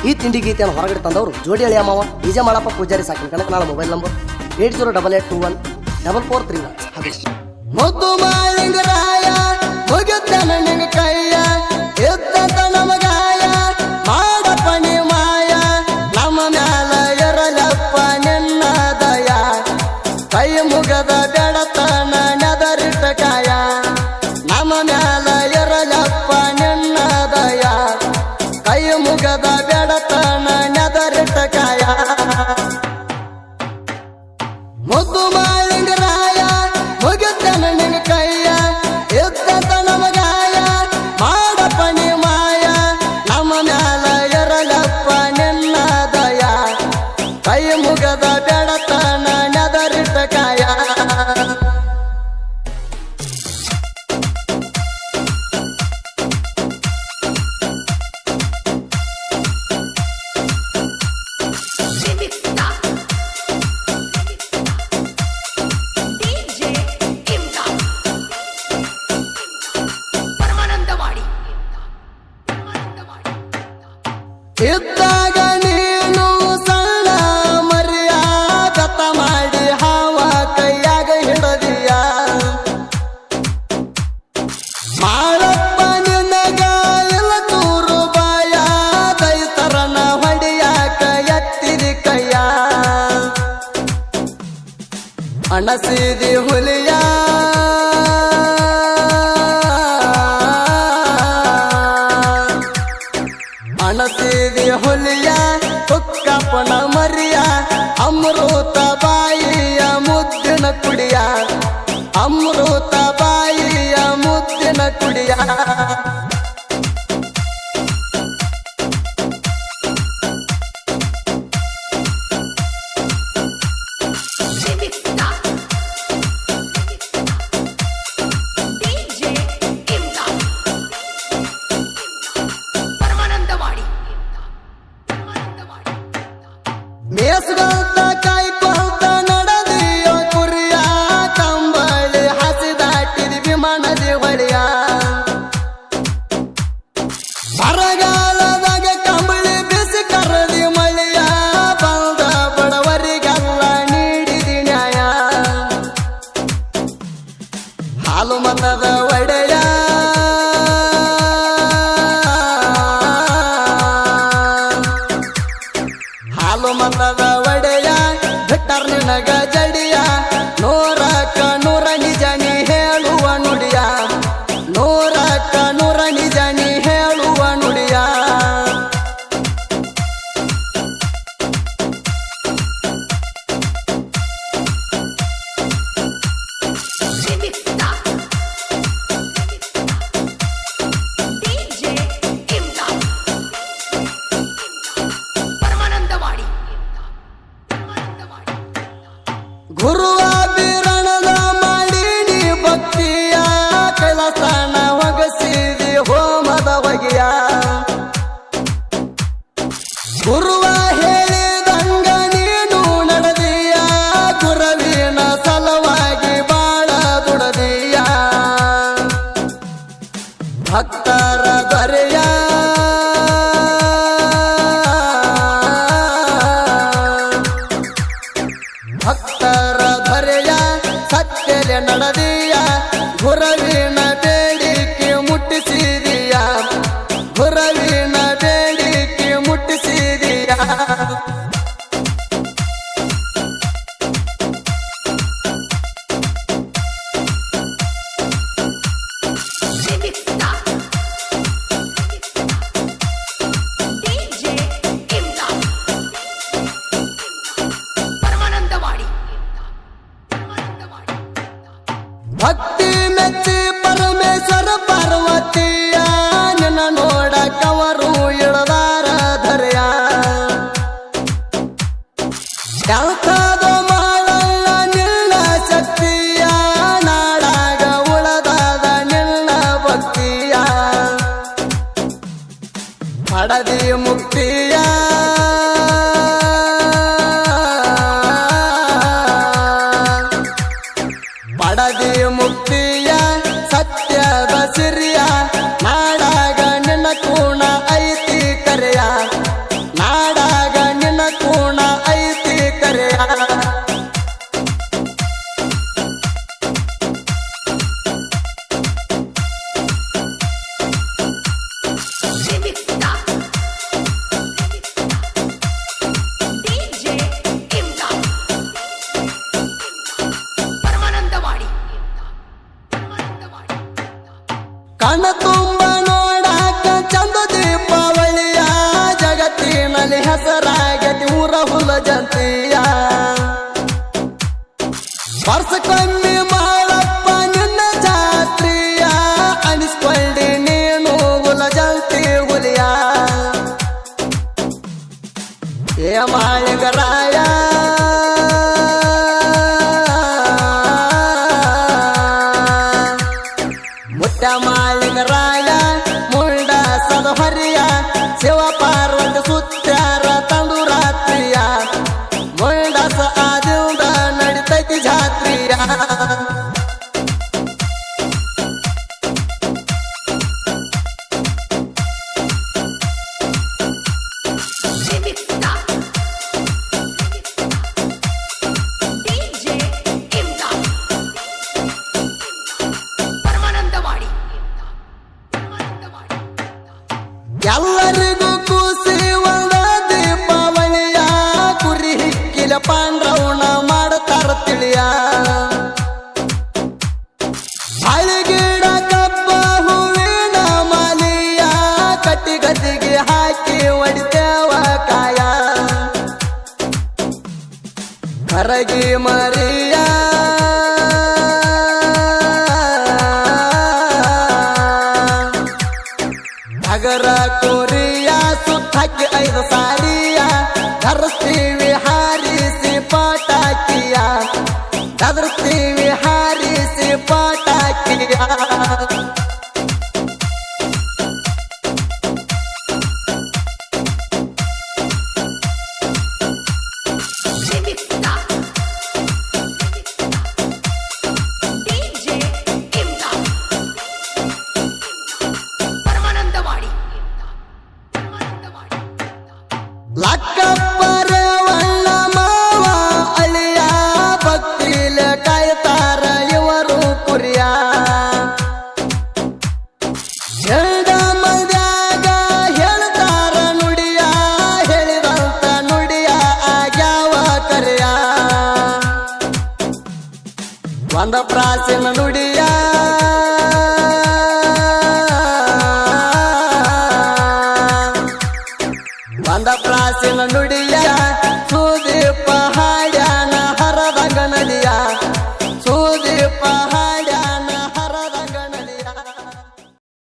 ಈ ತಿಂಡಿ ಗೀತೆಯನ್ನು ಹೊರಗಡೆ ತಂದವರು ಜೋಡಿ ಅಳಿಯ ಮಾವ ಡಿಜೆ ಮಾಳಪ್ಪ ಪೂಜಾರಿ ಸಾಕಿನ ಕನಕನಾಳ ಮೊಬೈಲ್ ನಂಬರ್ 8088214431. ಮುದ್ದು ಮಾಳಿಂಗರಾಯ ಮುಗಿತನ ನಿಂಗ ಕೈಯ ಎದ್ದಂತ ನಮಗಾಯ ಮಾಡಪ್ಪ ನೀ ಮಾಯ ನಮ್ಮ ಮ್ಯಾಲ ಇರಲಪ್ಪ ನಿನ್ನ ದಯ ಕೈ ಮುಗದ ಬೆಡತನ ನೆದರಿಟ್ಟ ಕಾಯ ನಮ್ಮ ಮ್ಯಾಲ ಇರಲಪ್ಪ ನಿನ್ನ ದಯ ಕೈ ಮುಗದ ಬೆಡತನ ನೆದರಿಟ್ಟ ಕಾಯ ಮುದ್ದು ಮಾಳಿಂಗರಾಯ ಮುಗಿತನ ನಿನ್ನ ಕೈಯ ಎದ್ದಂತ ನಮಗಾಯ ಮಾಡಪ್ಪ ನೀ ಮಾಯ ನಮ್ಮ ಮ್ಯಾಲ ಇರಲಪ್ಪ ನಿನ್ನ ದಯ ಕೈ ಮುಗದ ಬೆಡತನ ನೆದರಿಟ್ಟ ಕಾಯ ಇದ್ದಾಗ ನೀನು ಸಣ್ಣ ಮರಿಯ ಗತ ಮಾಡಿ ಹಾವ ಕೈಯಾಗ ಹಿಡದಿಯ ಮಾಡಪ್ಪ ನಿನಗ ಇಲ್ಲ ತೂರು ಬಾಯ ದೈತರನ ಹೊಡಿಯಾಕ ಎತ್ತಿದಿ ಕೈಯ ಅಣಸಿದಿ ಹುಲಿಯ ಅಣಸಿದಿ ಹುಲಿಯ ತುಕ್ಕಪ್ಪನ ಮರಿಯ ಅಮೃತ ಬಾಯಿಯ ಮುದ್ದಿನ ಕುಡಿಯ ಅಮೃತ ಬಾಯಿಯ ಮುದ್ದಿನ ಕುಡಿಯ ಮೇಸ್ಗಂತ ಕಾಯ್ಕೊಂತ ನಡೆದಿಯ ಕುರಿಯ ಕಂಬಳಿ ಹಸಿದಾಟಿದ ವಿಮಾನದಿ ಹೊಳಿಯ ಬರಗಾಲದಾಗ ಕಂಬಳಿ ಬಿಸಿ ಕರದಿ ಮಳಿಯ ಬಂದ ಬಡವರಿಗೆಲ್ಲ ನೀಡಿದಿ ನ್ಯಾಯ ಹಾಲು ಮತದ ಒಡೆಯ ಹಾಲು ಮತದ ಒಡೆಯ ಬಿಟ್ಟರ್ ನಿನಗ ಜಡಿಯ ನೂರಕ್ಕ ನೂರ ನಿಜ ನೀ ಹೇಳುವ ನುಡಿಯ ನೂರಕ್ಕ ನೂರ ನಿಜ ನೀ ಹೇಳುವ ನುಡಿಯ ಗುರುವ ಬೀರಣದ ಮಾಡೀನಿ ಭಕ್ತಿಯ ಕೈಲಾಸನ ಹೊಗಸಿದಿ ಹೋಮದ ಹೊಗೆಯ ಗುರುವ ಹೇಳಿದಂಗ ನೀನು ನಡೆದಿಯ ಗುರವಿನ ಸಲುವಾಗಿ ಬಾಳ ದುಡದಿಯ ಭಕ್ತರ ದೊರೆಯ ಭಕ್ತರ ಧರೆಯ ಸತ್ಯಲೆ ನಡೆದಿಯ ಗುರವಿನ ಬೇಡಿಕೆ ಮುಟ್ಟಿಸಿದಿಯ ಗುರವಿನ ಬೇಡಿಕೆ ಮುಟ್ಟಿಸಿದಿಯ ಭಕ್ತಿ ಮೆಚ್ಚಿ ಪರಮೇಶ್ವರ ಪಾರ್ವತಿಯ ನಿನ್ನ ನೋಡ ಕವರು ಇಳದಾರ ಧರೆಯ ಯಾಕಾದ ಮಾಡಲ್ಲ ನಿನ್ನ ಶಕ್ತಿಯ ನಾಡಾಗ ಉಳದಾದ ನಿನ್ನ ಭಕ್ತಿಯ ಪಡದಿ ಮುಕ್ತಿಯ ಪಡದಿ ಮುಕ್ತಿಯ ಸತ್ಯದ ಸಿರಿಯ ನಾಡಾಗ ನಿನ್ನ ಕೂಣ ಐತಿ ಕರೆಯ ಜಂತಿಯ ವರ್ಷಕ್ಕೊಮ್ಮೆ ಮಾಡಪ್ಪ ನಿನ್ನ ಜಾತ್ರೆಯ ಅನಿಸ್ಕೊಂಡಿ ನೀನು ಹುಲ ಜಂತಿ ಹುಲಿಯ ಏ ಮಾಳಿಗರಾಯ ಮುಟ್ಟ ಮಾಳಿಗರಾಯ ಮುಂಡ ಸದಹರಿಯ ಶಿವ ಪಾರ್ವತಿ ಸುತ್ಯಾರ ತಂದು ರಾತ್ರಿಯ ಮುಂಡಸ ಆದಿಂದ ನಡಿತೈತಿ ಜಾತ್ರಿಯ ಎಲ್ಲರಿಗೂ ಕೂಸಿ ಒಂದ ದೀಪಾವಳಿಯ ಕುರಿ ಹಿಕ್ಕಿಲ ಪಾಂಡ್ರವಣ ಮಾಡತಾರ ತಿಳಿಯ ಹಳಿಗಿಡ ಕಬ್ಬ ಹೂವಿನ ಮಾಲಿಯ ಕಟ್ಟಿಗದಿಗೆ ಹಾಕಿ ಒಡಿತೇವ ಕಾಯ ಕರಗಿ ಮರಿಯ ಅಗರ ಕೋರಿಯ ಸುತ್ತಕ್ಕೆ 5 ಸಾರಿಯ ಧರಿಸ್ತೀವಿ ಹಾರಿಸಿ ಪಟಾಕಿಯ ಧರಿಸ್ತೀವಿ ಹಾರಿಸಿ ಪಟಾಕಿಯ ಲಕ್ಕಪ್ಪರ ವಣ್ಣ ಮಾವ ಅಳಿಯ ಭಕ್ತಿಲ ಕಾಯ್ತಾರ ಇವರು ಕುರಿಯ ಹೇಳ್ದ ಮಂದ್ಯಾಗ ಹೇಳ್ತಾರ ನುಡಿಯ ಹೇಳಿದಂತ ನುಡಿಯ ಆಗ್ಯಾವ ಕರೆಯ ಒಂದ ಪ್ರಾಚೀನ ನುಡಿಯ ಒಂದ ಪ್ರಾಚೀನ ನುಡಿಯ